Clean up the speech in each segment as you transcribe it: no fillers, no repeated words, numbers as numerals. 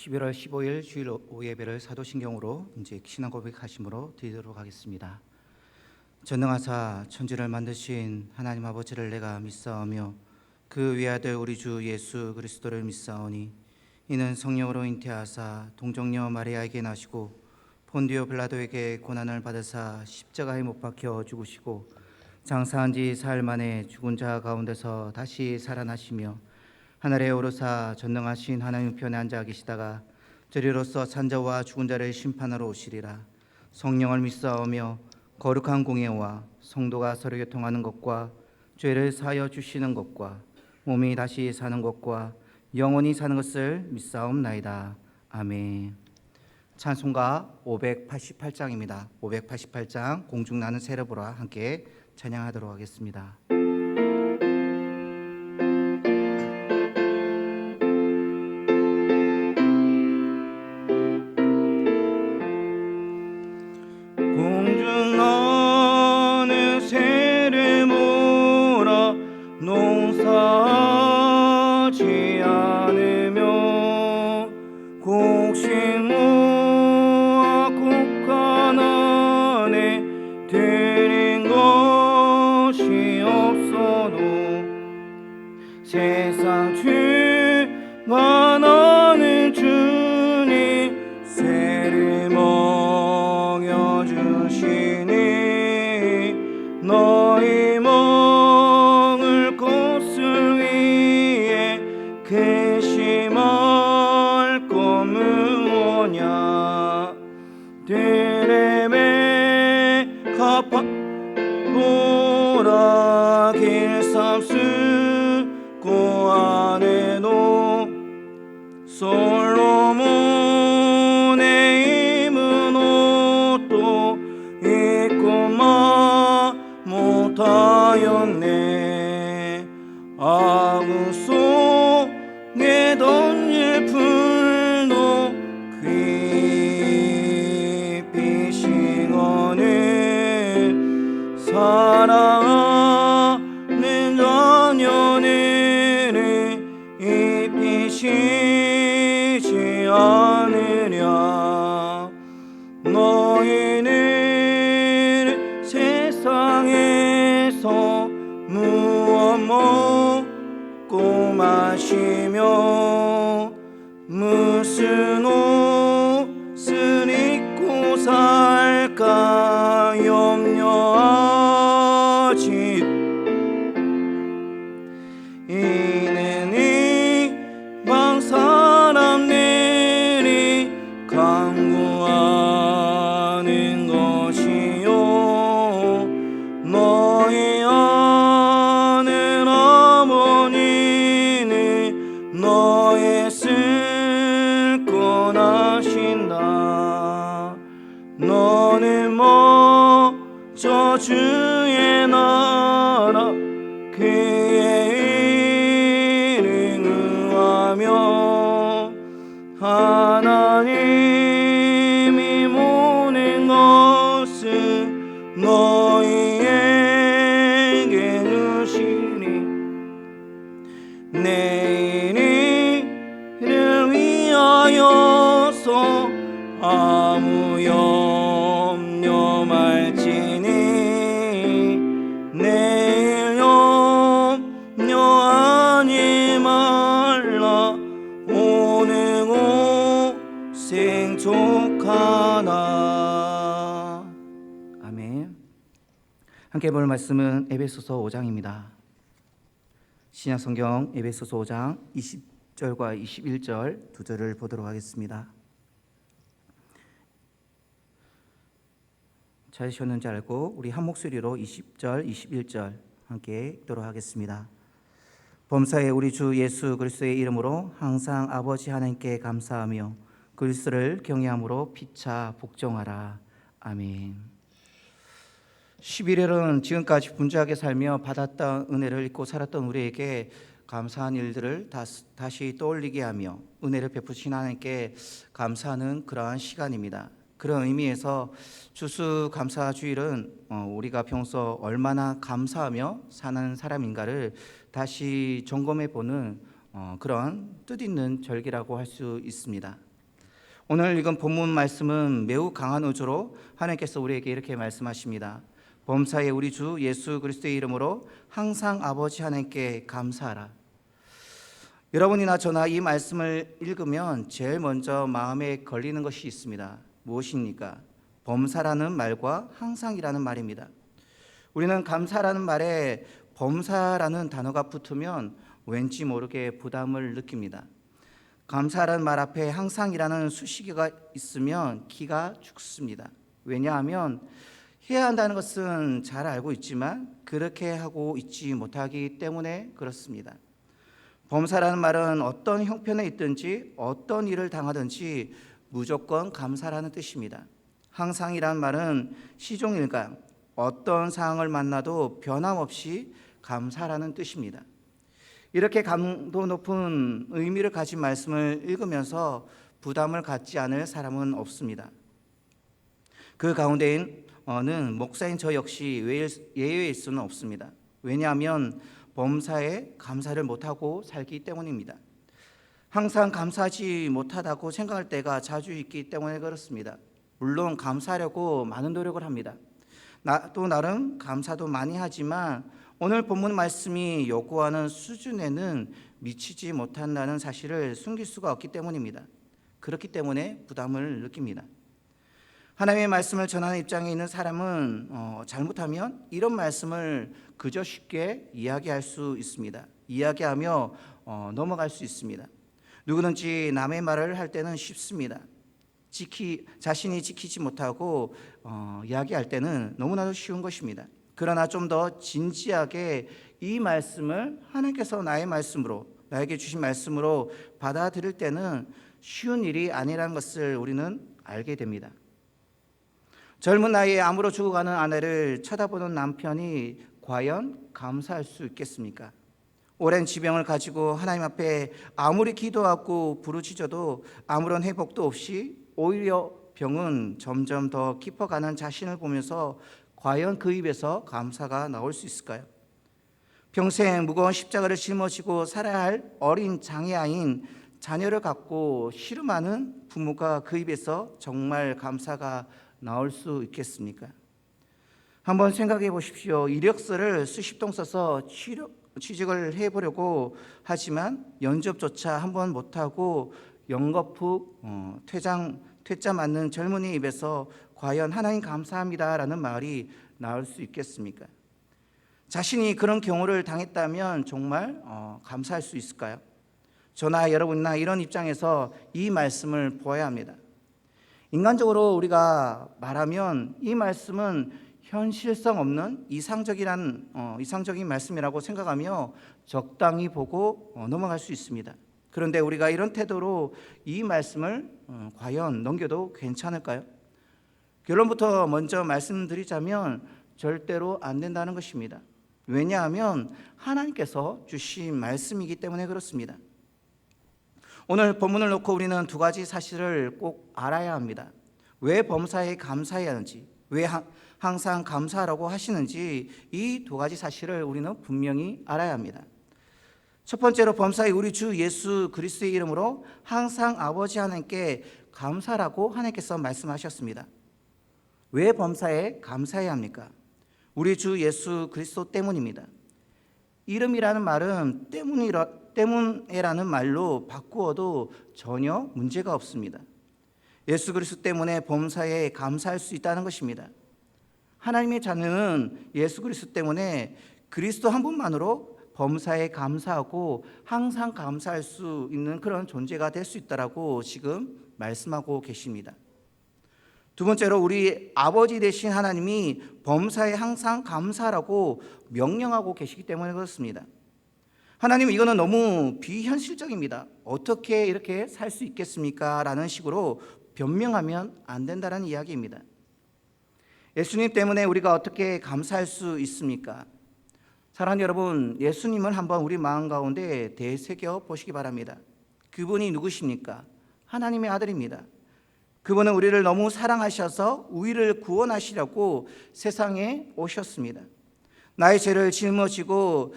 11월 15일 주일 오후 예배를 사도신경으로 이제 신앙 고백하심으로 드리도록 하겠습니다. 전능하사 천지를 만드신 하나님 아버지를 내가 믿사오며 그 외아들 우리 주 예수 그리스도를 믿사오니 이는 성령으로 잉태하사 동정녀 마리아에게 나시고 본디오 빌라도에게 고난을 받으사 십자가에 못 박혀 죽으시고 장사한 지 사흘 만에 죽은 자 가운데서 다시 살아나시며 하늘에 오르사 전능하신 하나님 편에 앉아 계시다가 저리로서 산자와 죽은 자를 심판하러 오시리라. 성령을 믿사오며 거룩한 공예와 성도가 서로 교통하는 것과 죄를 사하여 주시는 것과 몸이 다시 사는 것과 영원히 사는 것을 믿사옵나이다. 아멘. 찬송가 588장입니다. 588장 공중나는 세르보라 함께 찬양하도록 하겠습니다. 공중나는 세르보라 농사하지 않으며 곡식모아 곡간 안에 들인 것이 없어도 세상 죄가 나는 주님 세를 먹여주시니 너희 먹을 것을 위해 괘씸할 것 무엇냐 들에메 갚아보라 길삼쓰고 안에도 솔로몬의 입은 옷도 입고마 못하였네. 아구 속에 던질 풀도 깊이 식어는 사랑하는 자녀는 잎이 시지 않으랴. 너희는 세상에서 무엇 먹고 마시며 무슨 옷을 입고 살까 염려하지. 이는 이방 사람들이 간구하는 것이요 너희 하늘 아버지는 너의 쓸 것 아신다. 너는 먼저 주의 나라 그의 일을 구하며 하나님이 모든 것을 너희에게 주시니 내 일을 위하여서 아무 염려 말지니 내일 염려하지 말라. 오늘 생족하나. 아멘. 함께 볼 말씀은 에베소서 5장입니다. 신약성경 에베소서 5장 20절과 21절 두 절을 보도록 하겠습니다. 찾으셨는지 알고 우리 한 목소리로 20절, 21절 함께 읽도록 하겠습니다. 범사에 우리 주 예수 그리스도의 이름으로 항상 아버지 하나님께 감사하며 그리스도를 경외함으로 피차 복종하라. 아멘. 11일은 지금까지 분주하게 살며 받았던 은혜를 잊고 살았던 우리에게 감사한 일들을 다시 떠올리게 하며 은혜를 베푸신 하나님께 감사하는 그러한 시간입니다. 그런 의미에서 추수감사주일은 우리가 평소 얼마나 감사하며 사는 사람인가를 다시 점검해 보는 그런 뜻있는 절기라고 할 수 있습니다. 오늘 읽은 본문 말씀은 매우 강한 어조로 하나님께서 우리에게 이렇게 말씀하십니다. 범사에 우리 주 예수 그리스도의 이름으로 항상 아버지 하나님께 감사하라. 여러분이나 저나 이 말씀을 읽으면 제일 먼저 마음에 걸리는 것이 있습니다. 무엇입니까? 범사라는 말과 항상이라는 말입니다. 우리는 감사라는 말에 범사라는 단어가 붙으면 왠지 모르게 부담을 느낍니다. 감사라는 말 앞에 항상이라는 수식어가 있으면 기가 죽습니다. 왜냐하면 해야 한다는 것은 잘 알고 있지만 그렇게 하고 있지 못하기 때문에 그렇습니다. 범사라는 말은 어떤 형편에 있든지 어떤 일을 당하든지 무조건 감사라는 뜻입니다. 항상이라는 말은 시종일관 어떤 상황을 만나도 변함없이 감사라는 뜻입니다. 이렇게 감도 높은 의미를 가진 말씀을 읽으면서 부담을 갖지 않을 사람은 없습니다. 그 가운데는 목사인 저 역시 예외일 수는 없습니다. 왜냐하면 범사에 감사를 못하고 살기 때문입니다. 항상 감사하지 못하다고 생각할 때가 자주 있기 때문에 그렇습니다. 물론 감사하려고 많은 노력을 합니다. 또 나름 감사도 많이 하지만 오늘 본문 말씀이 요구하는 수준에는 미치지 못한다는 사실을 숨길 수가 없기 때문입니다. 그렇기 때문에 부담을 느낍니다. 하나님의 말씀을 전하는 입장에 있는 사람은 잘못하면 이런 말씀을 그저 쉽게 이야기할 수 있습니다. 이야기하며 넘어갈 수 있습니다. 누구든지 남의 말을 할 때는 쉽습니다. 자신이 지키지 못하고 이야기할 때는 너무나도 쉬운 것입니다. 그러나 좀 더 진지하게 이 말씀을 하나님께서 나에게 주신 말씀으로 받아들일 때는 쉬운 일이 아니라는 것을 우리는 알게 됩니다. 젊은 나이에 암으로 죽어가는 아내를 쳐다보는 남편이 과연 감사할 수 있겠습니까? 오랜 지병을 가지고 하나님 앞에 아무리 기도하고 부르짖어도 아무런 회복도 없이 오히려 병은 점점 더 깊어가는 자신을 보면서 과연 그 입에서 감사가 나올 수 있을까요? 평생 무거운 십자가를 짊어지고 살아야 할 어린 장애아인 자녀를 갖고 씨름하는 부모가 그 입에서 정말 감사가 나올 수 있겠습니까? 한번 생각해 보십시오. 이력서를 수십 통 써서 취직을 해보려고 하지만 면접조차 한번 못하고 연거푸 퇴짜 맞는 젊은이 입에서 과연 하나님 감사합니다라는 말이 나올 수 있겠습니까? 자신이 그런 경우를 당했다면 정말 감사할 수 있을까요? 저나 여러분이나 이런 입장에서 이 말씀을 보아야 합니다. 인간적으로 우리가 말하면 이 말씀은 현실성 없는 이상적인 말씀이라고 생각하며 적당히 보고 넘어갈 수 있습니다. 그런데 우리가 이런 태도로 이 말씀을 과연 넘겨도 괜찮을까요? 결론부터 먼저 말씀드리자면 절대로 안 된다는 것입니다. 왜냐하면 하나님께서 주신 말씀이기 때문에 그렇습니다. 오늘 본문을 놓고 우리는 두 가지 사실을 꼭 알아야 합니다. 왜 범사에 감사해야 하는지, 왜 항상 감사하라고 하시는지 이 두 가지 사실을 우리는 분명히 알아야 합니다. 첫 번째로 범사에 우리 주 예수 그리스도의 이름으로 항상 아버지 하나님께 감사라고 하나님께서 말씀하셨습니다. 왜 범사에 감사해야 합니까? 우리 주 예수 그리스도 때문입니다. 이름이라는 말은 때문에라는 말로 바꾸어도 전혀 문제가 없습니다. 예수 그리스도 때문에 범사에 감사할 수 있다는 것입니다. 하나님의 자녀는 예수 그리스도 때문에 그리스도 한 분만으로 범사에 감사하고 항상 감사할 수 있는 그런 존재가 될 수 있다라고 지금 말씀하고 계십니다. 두 번째로 우리 아버지 되신 하나님이 범사에 항상 감사하라고 명령하고 계시기 때문에 그렇습니다. 하나님 이거는 너무 비현실적입니다. 어떻게 이렇게 살 수 있겠습니까? 라는 식으로 변명하면 안 된다는 이야기입니다. 예수님 때문에 우리가 어떻게 감사할 수 있습니까? 사랑하는 여러분, 예수님을 한번 우리 마음 가운데 되새겨 보시기 바랍니다. 그분이 누구십니까? 하나님의 아들입니다. 그분은 우리를 너무 사랑하셔서 우리를 구원하시려고 세상에 오셨습니다. 나의 죄를 짊어지고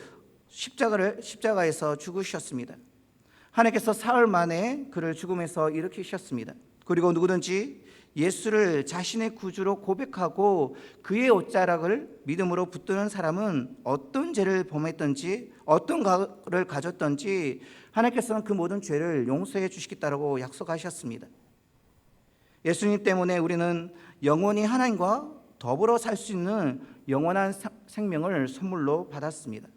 십자가에서 죽으셨습니다. 하나님께서 사흘 만에 그를 죽음에서 일으키셨습니다. 그리고 누구든지 예수를 자신의 구주로 고백하고 그의 옷자락을 믿음으로 붙드는 사람은 어떤 죄를 범했든지 어떤 가를 가졌든지 하나님께서는 그 모든 죄를 용서해 주시겠다고 약속하셨습니다. 예수님 때문에 우리는 영원히 하나님과 더불어 살 수 있는 영원한 생명을 선물로 받았습니다.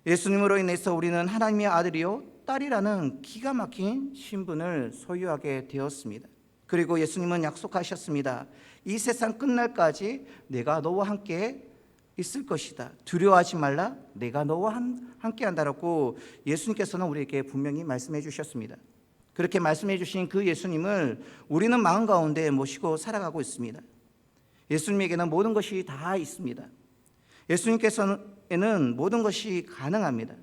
예수님으로 인해서 우리는 하나님의 아들이요 딸이라는 기가 막힌 신분을 소유하게 되었습니다. 그리고 예수님은 약속하셨습니다. 이 세상 끝날까지 내가 너와 함께 있을 것이다. 두려워하지 말라. 내가 너와 함께 한다라고 예수님께서는 우리에게 분명히 말씀해 주셨습니다. 그렇게 말씀해 주신 그 예수님을 우리는 마음 가운데 모시고 살아가고 있습니다. 예수님에게는 모든 것이 다 있습니다. 예수님께서는 모든 것이 가능합니다.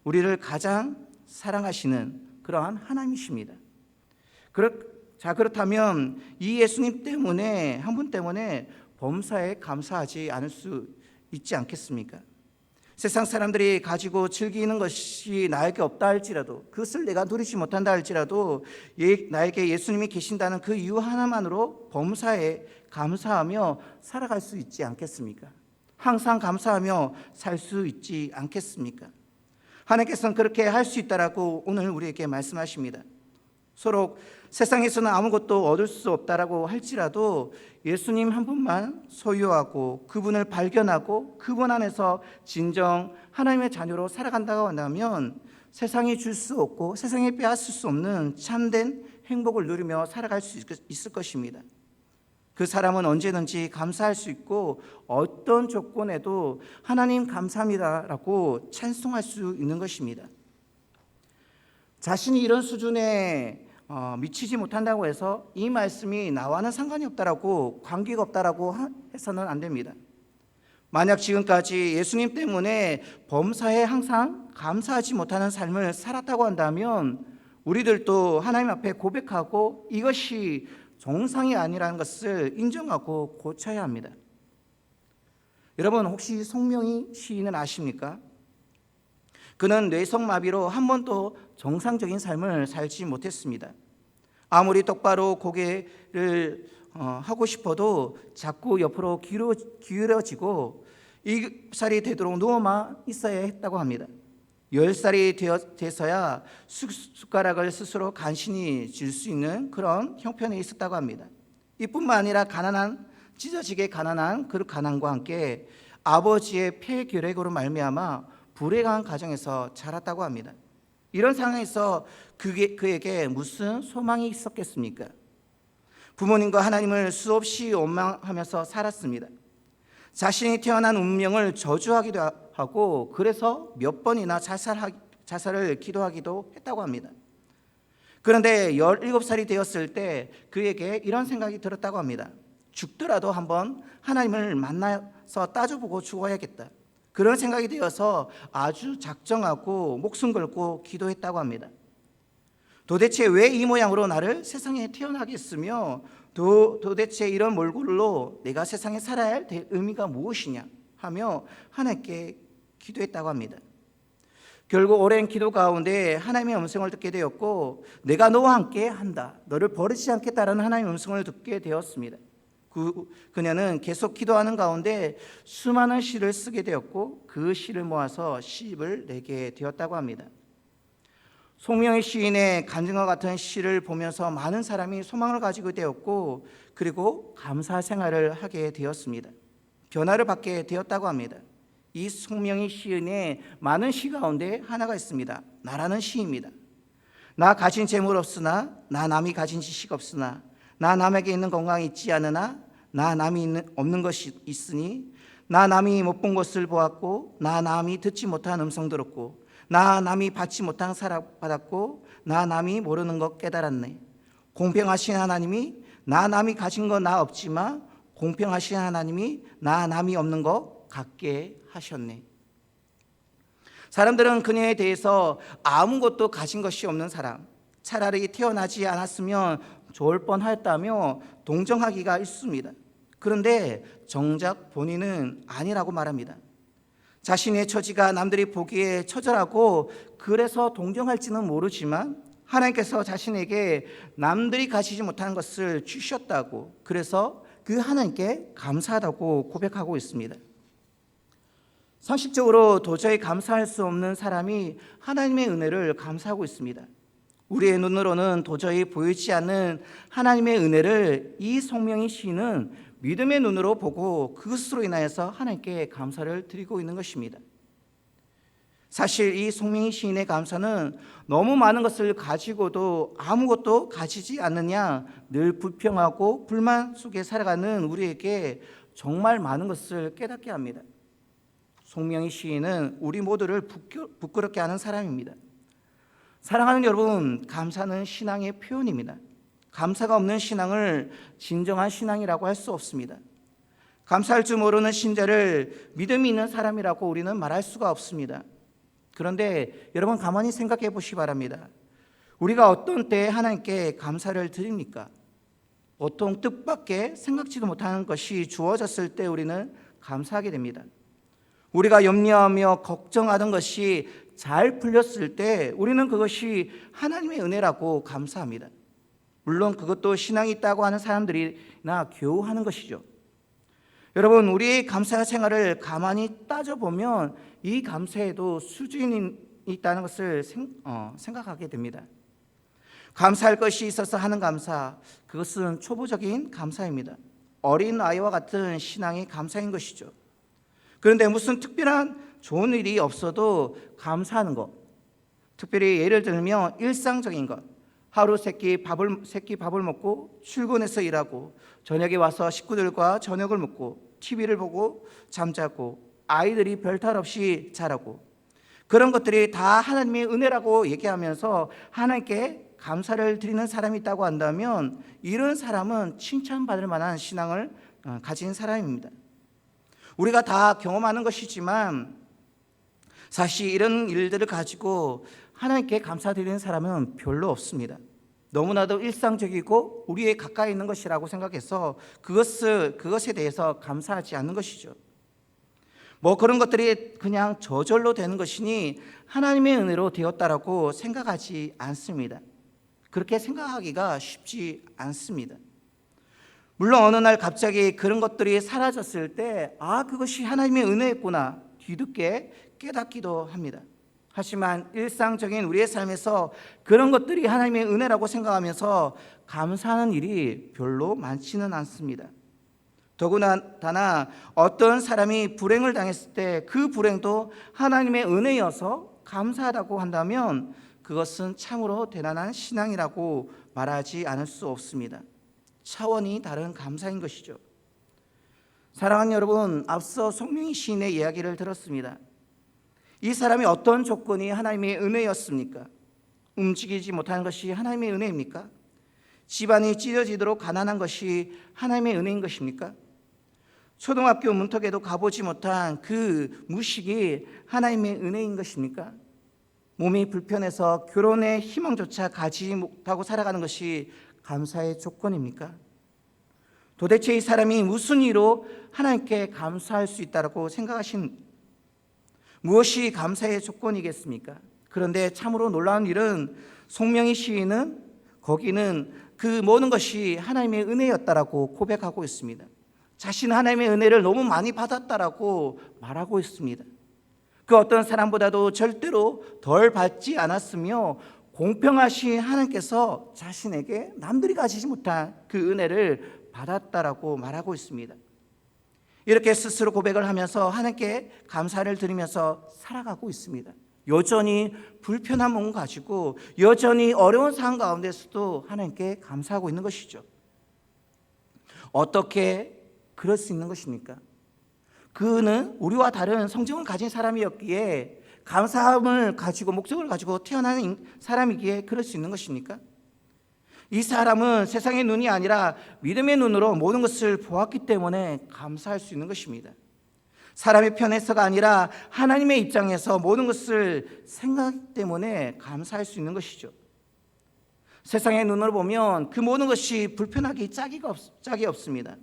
우리를 가장 사랑하시는 그러한 하나님이십니다. 그렇다면 이 예수님 때문에, 한 분 때문에 범사에 감사하지 않을 수 있지 않겠습니까? 세상 사람들이 가지고 즐기는 것이 나에게 없다 할지라도, 그것을 내가 누리지 못한다 할지라도 나에게 예수님이 계신다는 그 이유 하나만으로 범사에 감사하며 살아갈 수 있지 않겠습니까? 항상 감사하며 살 수 있지 않겠습니까? 하나님께서는 그렇게 할 수 있다라고 오늘 우리에게 말씀하십니다. 서로 세상에서는 아무것도 얻을 수 없다라고 할지라도 예수님 한 분만 소유하고 그분을 발견하고 그분 안에서 진정 하나님의 자녀로 살아간다고 한다면 세상이 줄 수 없고 세상에 빼앗을 수 없는 참된 행복을 누리며 살아갈 수 있을 것입니다. 그 사람은 언제든지 감사할 수 있고 어떤 조건에도 하나님 감사합니다라고 찬송할 수 있는 것입니다. 자신이 이런 수준에 미치지 못한다고 해서 이 말씀이 나와는 상관이 없다라고, 관계가 없다라고 해서는 안 됩니다. 만약 지금까지 예수님 때문에 범사에 항상 감사하지 못하는 삶을 살았다고 한다면 우리들도 하나님 앞에 고백하고 이것이 정상이 아니라는 것을 인정하고 고쳐야 합니다. 여러분, 혹시 송명희 시인을 아십니까? 그는 뇌성마비로 한 번도 정상적인 삶을 살지 못했습니다. 아무리 똑바로 고개를 하고 싶어도 자꾸 옆으로 기울어지고 이살이 되도록 누워만 있어야 했다고 합니다. 10살이 돼서야 숟가락을 스스로 간신히 쥘 수 있는 그런 형편에 있었다고 합니다. 이뿐만 아니라 찢어지게 가난한 그 가난과 함께 아버지의 폐결핵으로 말미암아 불행한 가정에서 자랐다고 합니다. 이런 상황에서 그에게 무슨 소망이 있었겠습니까? 부모님과 하나님을 수없이 원망하면서 살았습니다. 자신이 태어난 운명을 저주하기도 하고 그래서 몇 번이나 자살을 기도하기도 했다고 합니다. 그런데 17살이 되었을 때 그에게 이런 생각이 들었다고 합니다. 죽더라도 한번 하나님을 만나서 따져보고 죽어야겠다. 그런 생각이 되어서 아주 작정하고 목숨 걸고 기도했다고 합니다. 도대체 왜 이 모양으로 나를 세상에 태어나게 했으며 도대체 이런 몰골로 내가 세상에 살아야 할 의미가 무엇이냐 하며 하나님께 기도했다고 합니다. 결국 오랜 기도 가운데 하나님의 음성을 듣게 되었고 내가 너와 함께 한다, 너를 버리지 않겠다라는 하나님의 음성을 듣게 되었습니다. 그녀는 계속 기도하는 가운데 수많은 시를 쓰게 되었고 그 시를 모아서 시집을 내게 되었다고 합니다. 송명희 시인의 간증과 같은 시를 보면서 많은 사람이 소망을 가지고 되었고 그리고 감사 생활을 하게 되었습니다. 변화를 받게 되었다고 합니다. 이 송명희 시인의 많은 시 가운데 하나가 있습니다. 나라는 시입니다. 나 가진 재물 없으나, 나 남이 가진 지식 없으나, 나 남에게 있는 건강이 있지 않으나, 나 남이 없는 것이 있으니, 나 남이 못 본 것을 보았고, 나 남이 듣지 못한 음성 들었고, 나 남이 받지 못한 사랑 받았고, 나 남이 모르는 것 깨달았네. 공평하신 하나님이 나 남이 가진 거 나 없지만 공평하신 하나님이 나 남이 없는 거 갖게 하셨네. 사람들은 그녀에 대해서 아무것도 가진 것이 없는 사람, 차라리 태어나지 않았으면 좋을 뻔하였다며 동정하기가 있습니다. 그런데 정작 본인은 아니라고 말합니다. 자신의 처지가 남들이 보기에 처절하고 그래서 동정할지는 모르지만 하나님께서 자신에게 남들이 가지지 못하는 것을 주셨다고, 그래서 그 하나님께 감사하다고 고백하고 있습니다. 상식적으로 도저히 감사할 수 없는 사람이 하나님의 은혜를 감사하고 있습니다. 우리의 눈으로는 도저히 보이지 않는 하나님의 은혜를 이 송명희 시인은 믿음의 눈으로 보고 그것으로 인하여서 하나님께 감사를 드리고 있는 것입니다. 사실 이 송명희 시인의 감사는 너무 많은 것을 가지고도 아무것도 가지지 않느냐, 늘 불평하고 불만 속에 살아가는 우리에게 정말 많은 것을 깨닫게 합니다. 송명희 시인은 우리 모두를 부끄럽게 하는 사람입니다. 사랑하는 여러분, 감사는 신앙의 표현입니다. 감사가 없는 신앙을 진정한 신앙이라고 할 수 없습니다. 감사할 줄 모르는 신자를 믿음이 있는 사람이라고 우리는 말할 수가 없습니다. 그런데 여러분, 가만히 생각해 보시기 바랍니다. 우리가 어떤 때에 하나님께 감사를 드립니까? 보통 뜻밖의 생각지도 못하는 것이 주어졌을 때 우리는 감사하게 됩니다. 우리가 염려하며 걱정하던 것이 잘 풀렸을 때 우리는 그것이 하나님의 은혜라고 감사합니다. 물론 그것도 신앙이 있다고 하는 사람들이나 겨우 하는 것이죠. 여러분, 우리의 감사 생활을 가만히 따져보면 이 감사에도 수준이 있다는 것을 생각하게 됩니다. 감사할 것이 있어서 하는 감사, 그것은 초보적인 감사입니다. 어린 아이와 같은 신앙의 감사인 것이죠. 그런데 무슨 특별한 좋은 일이 없어도 감사하는 것, 특별히 예를 들면 일상적인 것, 하루 세끼 밥을 먹고 출근해서 일하고 저녁에 와서 식구들과 저녁을 먹고 TV를 보고 잠자고 아이들이 별탈 없이 자라고, 그런 것들이 다 하나님의 은혜라고 얘기하면서 하나님께 감사를 드리는 사람이 있다고 한다면 이런 사람은 칭찬받을 만한 신앙을 가진 사람입니다. 우리가 다 경험하는 것이지만 사실 이런 일들을 가지고 하나님께 감사드리는 사람은 별로 없습니다. 너무나도 일상적이고 우리의 가까이 있는 것이라고 생각해서 그것에 대해서 감사하지 않는 것이죠. 그런 것들이 그냥 저절로 되는 것이니 하나님의 은혜로 되었다라고 생각하지 않습니다. 그렇게 생각하기가 쉽지 않습니다. 물론 어느 날 갑자기 그런 것들이 사라졌을 때 그것이 하나님의 은혜였구나 뒤늦게 깨닫기도 합니다. 하지만 일상적인 우리의 삶에서 그런 것들이 하나님의 은혜라고 생각하면서 감사하는 일이 별로 많지는 않습니다. 더구나 어떤 사람이 불행을 당했을 때 그 불행도 하나님의 은혜여서 감사하다고 한다면 그것은 참으로 대단한 신앙이라고 말하지 않을 수 없습니다. 차원이 다른 감사인 것이죠. 사랑하는 여러분, 앞서 송명희 시인의 이야기를 들었습니다. 이 사람이 어떤 조건이 하나님의 은혜였습니까? 움직이지 못하는 것이 하나님의 은혜입니까? 집안이 찢어지도록 가난한 것이 하나님의 은혜인 것입니까? 초등학교 문턱에도 가보지 못한 그 무식이 하나님의 은혜인 것입니까? 몸이 불편해서 결혼의 희망조차 가지지 못하고 살아가는 것이 감사의 조건입니까? 도대체 이 사람이 무슨 이유로 하나님께 감사할 수 있다고 생각하신 무엇이 감사의 조건이겠습니까? 그런데 참으로 놀라운 일은 송명희 시인은 거기는 그 모든 것이 하나님의 은혜였다라고 고백하고 있습니다. 자신은 하나님의 은혜를 너무 많이 받았다라고 말하고 있습니다. 그 어떤 사람보다도 절대로 덜 받지 않았으며 공평하신 하나님께서 자신에게 남들이 가지지 못한 그 은혜를 받았다라고 말하고 있습니다. 이렇게 스스로 고백을 하면서 하나님께 감사를 드리면서 살아가고 있습니다. 여전히 불편한 몸을 가지고 여전히 어려운 상황 가운데서도 하나님께 감사하고 있는 것이죠. 어떻게 그럴 수 있는 것입니까? 그는 우리와 다른 성정을 가진 사람이었기에 감사함을 가지고 목적을 가지고 태어난 사람이기에 그럴 수 있는 것입니까? 이 사람은 세상의 눈이 아니라 믿음의 눈으로 모든 것을 보았기 때문에 감사할 수 있는 것입니다. 사람의 편에서가 아니라 하나님의 입장에서 모든 것을 생각하기 때문에 감사할 수 있는 것이죠. 세상의 눈으로 보면 그 모든 것이 불편하기 짝이 없습니다.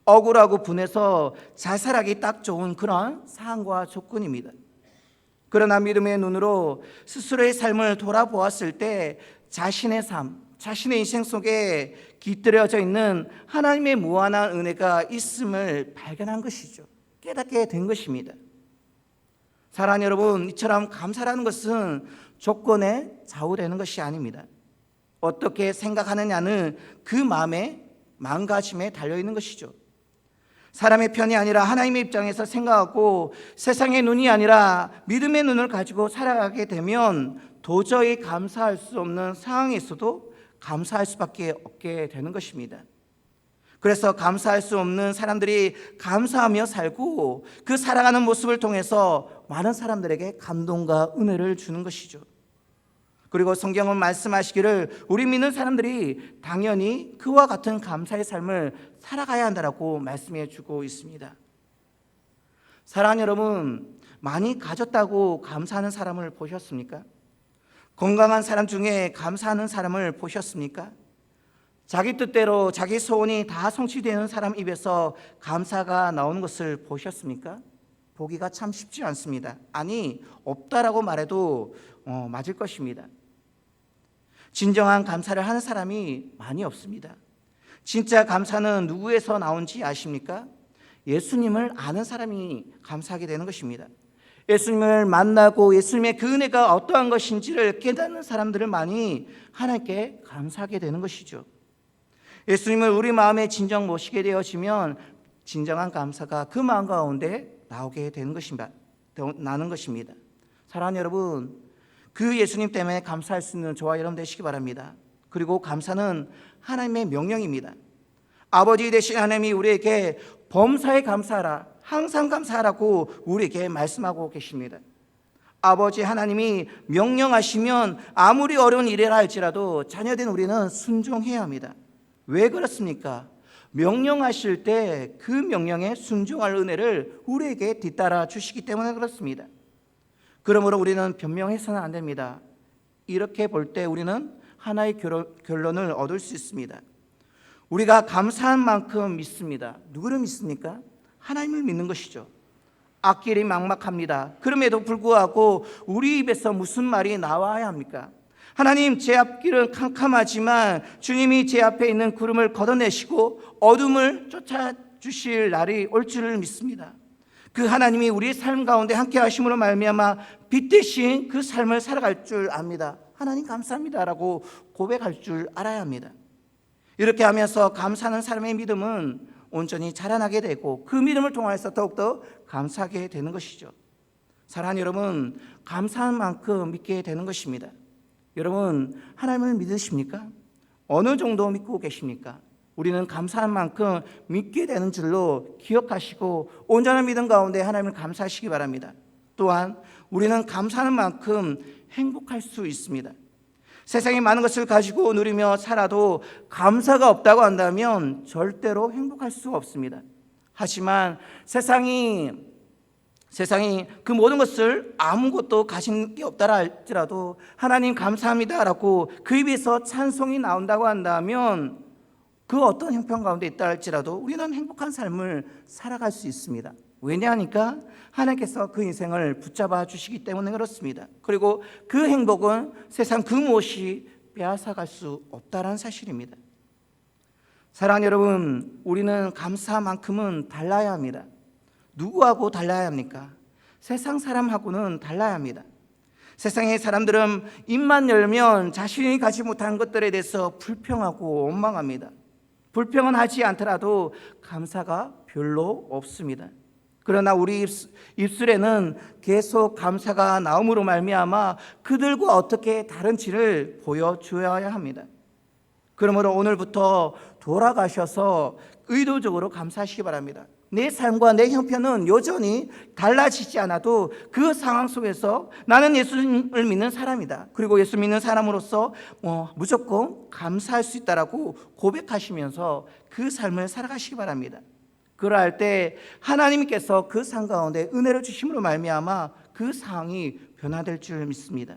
억울하고 분해서 자살하기 딱 좋은 그런 상황과 조건입니다. 그러나 믿음의 눈으로 스스로의 삶을 돌아보았을 때 자신의 삶, 자신의 인생 속에 깃들여져 있는 하나님의 무한한 은혜가 있음을 발견한 것이죠. 깨닫게 된 것입니다. 사랑하는 여러분, 이처럼 감사라는 것은 조건에 좌우되는 것이 아닙니다. 어떻게 생각하느냐는 그 마음의 마음가짐에 달려있는 것이죠. 사람의 편이 아니라 하나님의 입장에서 생각하고 세상의 눈이 아니라 믿음의 눈을 가지고 살아가게 되면 도저히 감사할 수 없는 상황에서도 감사할 수밖에 없게 되는 것입니다. 그래서 감사할 수 없는 사람들이 감사하며 살고 그 살아가는 모습을 통해서 많은 사람들에게 감동과 은혜를 주는 것이죠. 그리고 성경은 말씀하시기를 우리 믿는 사람들이 당연히 그와 같은 감사의 삶을 살아가야 한다라고 말씀해 주고 있습니다. 사랑하는 여러분, 많이 가졌다고 감사하는 사람을 보셨습니까? 건강한 사람 중에 감사하는 사람을 보셨습니까? 자기 뜻대로 자기 소원이 다 성취되는 사람 입에서 감사가 나오는 것을 보셨습니까? 보기가 참 쉽지 않습니다. 아니, 없다라고 말해도 맞을 것입니다. 진정한 감사를 하는 사람이 많이 없습니다. 진짜 감사는 누구에서 나온지 아십니까? 예수님을 아는 사람이 감사하게 되는 것입니다. 예수님을 만나고 예수님의 그 은혜가 어떠한 것인지를 깨닫는 사람들을 많이 하나님께 감사하게 되는 것이죠. 예수님을 우리 마음에 진정 모시게 되어지면 진정한 감사가 그 마음 가운데 나오게 되는 것입니다. 나는 것입니다. 사랑하는 여러분, 그 예수님 때문에 감사할 수 있는 저와 여러분 되시기 바랍니다. 그리고 감사는 하나님의 명령입니다. 아버지 되신 하나님이 우리에게 범사에 감사하라, 항상 감사하라고 우리에게 말씀하고 계십니다. 아버지 하나님이 명령하시면 아무리 어려운 일이라 할지라도 자녀된 우리는 순종해야 합니다. 왜 그렇습니까? 명령하실 때 그 명령에 순종할 은혜를 우리에게 뒤따라 주시기 때문에 그렇습니다. 그러므로 우리는 변명해서는 안 됩니다. 이렇게 볼 때 우리는 하나의 결론을 얻을 수 있습니다. 우리가 감사한 만큼 믿습니다. 누구를 믿습니까? 하나님을 믿는 것이죠. 앞길이 막막합니다. 그럼에도 불구하고 우리 입에서 무슨 말이 나와야 합니까? 하나님, 제 앞길은 캄캄하지만 주님이 제 앞에 있는 구름을 걷어내시고 어둠을 쫓아주실 날이 올 줄을 믿습니다. 그 하나님이 우리의 삶 가운데 함께 하심으로 말미암아 빛 대신 그 삶을 살아갈 줄 압니다. 하나님 감사합니다라고 고백할 줄 알아야 합니다. 이렇게 하면서 감사하는 사람의 믿음은 온전히 자라나게 되고 그 믿음을 통해서 더욱더 감사하게 되는 것이죠. 사랑하는 여러분, 감사한 만큼 믿게 되는 것입니다. 여러분, 하나님을 믿으십니까? 어느 정도 믿고 계십니까? 우리는 감사한 만큼 믿게 되는 줄로 기억하시고 온전한 믿음 가운데 하나님을 감사하시기 바랍니다. 또한 우리는 감사하는 만큼 행복할 수 있습니다. 세상에 많은 것을 가지고 누리며 살아도 감사가 없다고 한다면 절대로 행복할 수 없습니다. 하지만 세상이 그 모든 것을 아무것도 가진 게 없다 할지라도 하나님 감사합니다라고 그 입에서 찬송이 나온다고 한다면 그 어떤 형편 가운데 있다 할지라도 우리는 행복한 삶을 살아갈 수 있습니다. 왜냐하니까 하나님께서 그 인생을 붙잡아 주시기 때문에 그렇습니다. 그리고 그 행복은 세상 그 무엇이 빼앗아갈 수 없다는 사실입니다. 사랑하는 여러분, 우리는 감사만큼은 달라야 합니다. 누구하고 달라야 합니까? 세상 사람하고는 달라야 합니다. 세상의 사람들은 입만 열면 자신이 가지 못한 것들에 대해서 불평하고 원망합니다. 불평은 하지 않더라도 감사가 별로 없습니다. 그러나 우리 입술에는 계속 감사가 나옴으로 말미암아 그들과 어떻게 다른지를 보여줘야 합니다. 그러므로 오늘부터 돌아가셔서 의도적으로 감사하시기 바랍니다. 내 삶과 내 형편은 여전히 달라지지 않아도 그 상황 속에서 나는 예수님을 믿는 사람이다. 그리고 예수 믿는 사람으로서 무조건 감사할 수 있다라고 고백하시면서 그 삶을 살아가시기 바랍니다. 그러할 때 하나님께서 그 상황 가운데 은혜를 주심으로 말미암아 그 상황이 변화될 줄 믿습니다.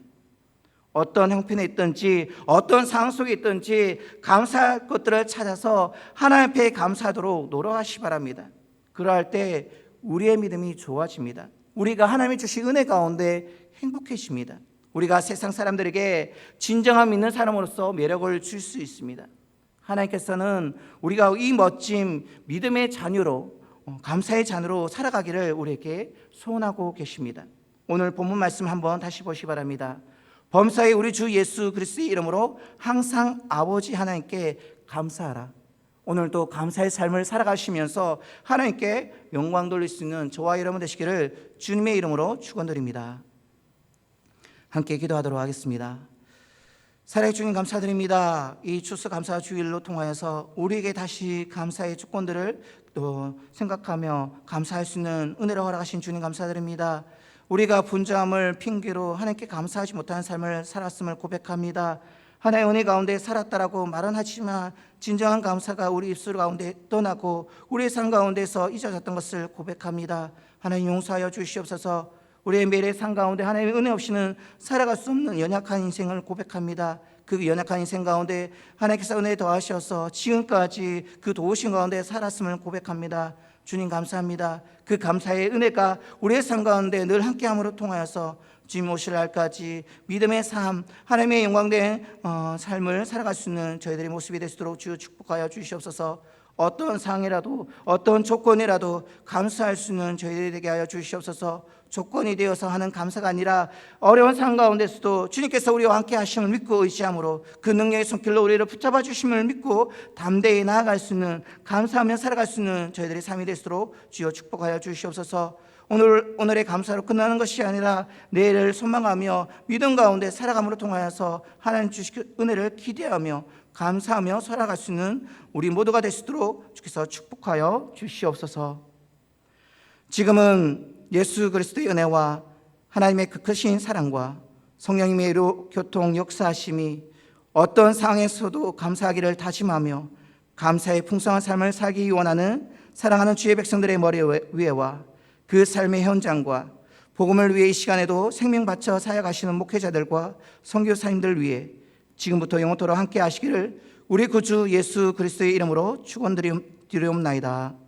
어떤 형편에 있든지 어떤 상황 속에 있든지 감사할 것들을 찾아서 하나님 앞에 감사하도록 노력하시기 바랍니다. 그러할 때 우리의 믿음이 좋아집니다. 우리가 하나님이 주신 은혜 가운데 행복해집니다. 우리가 세상 사람들에게 진정한 믿는 사람으로서 매력을 줄 수 있습니다. 하나님께서는 우리가 이 멋진 믿음의 자녀로, 감사의 자녀로 살아가기를 우리에게 소원하고 계십니다. 오늘 본문 말씀 한번 다시 보시기 바랍니다. 범사에 우리 주 예수 그리스도의 이름으로 항상 아버지 하나님께 감사하라. 오늘도 감사의 삶을 살아가시면서 하나님께 영광 돌릴 수 있는 저와 여러분 되시기를 주님의 이름으로 축원드립니다. 함께 기도하도록 하겠습니다. 사랑의 주님 감사드립니다. 이 추수감사 주일로 통하여서 우리에게 다시 감사의 조건들을 또 생각하며 감사할 수 있는 은혜를 허락하신 주님 감사드립니다. 우리가 분주함을 핑계로 하나님께 감사하지 못하는 삶을 살았음을 고백합니다. 하나님의 은혜 가운데 살았다라고 말은 하지만 진정한 감사가 우리 입술 가운데 떠나고 우리의 삶 가운데서 잊어졌던 것을 고백합니다. 하나님 용서하여 주시옵소서. 우리의 매일의 삶 가운데 하나님의 은혜 없이는 살아갈 수 없는 연약한 인생을 고백합니다. 그 연약한 인생 가운데 하나님께서 은혜 더하셔서 지금까지 그 도우신 가운데 살았음을 고백합니다. 주님 감사합니다. 그 감사의 은혜가 우리의 삶 가운데 늘 함께함으로 통하여서 주님 오실 날까지 믿음의 삶, 하나님의 영광된 삶을 살아갈 수 있는 저희들의 모습이 될 수 있도록 주여 축복하여 주시옵소서. 어떤 상황이라도 어떤 조건이라도 감사할 수 있는 저희들이 되게 하여 주시옵소서. 조건이 되어서 하는 감사가 아니라 어려운 상황 가운데서도 주님께서 우리와 함께 하심을 믿고 의지함으로 그 능력의 손길로 우리를 붙잡아 주심을 믿고 담대히 나아갈 수 있는, 감사하며 살아갈 수 있는 저희들의 삶이 될 수 있도록 주여 축복하여 주시옵소서. 오늘의 감사로 끝나는 것이 아니라 내일을 소망하며 믿음 가운데 살아감으로 통하여서 하나님 주실 은혜를 기대하며 감사하며 살아갈 수 있는 우리 모두가 될 수 있도록 주께서 축복하여 주시옵소서. 지금은 예수 그리스도의 은혜와 하나님의 그 크신 사랑과 성령님의 교통 역사하심이 어떤 상황에서도 감사하기를 다짐하며 감사의 풍성한 삶을 살기 원하는 사랑하는 주의 백성들의 머리 위에와 그 삶의 현장과 복음을 위해 이 시간에도 생명 바쳐 사역하시는 목회자들과 선교사님들 위해 지금부터 영원토록 함께 하시기를 우리 구주 예수 그리스도의 이름으로 축원드리옵나이다.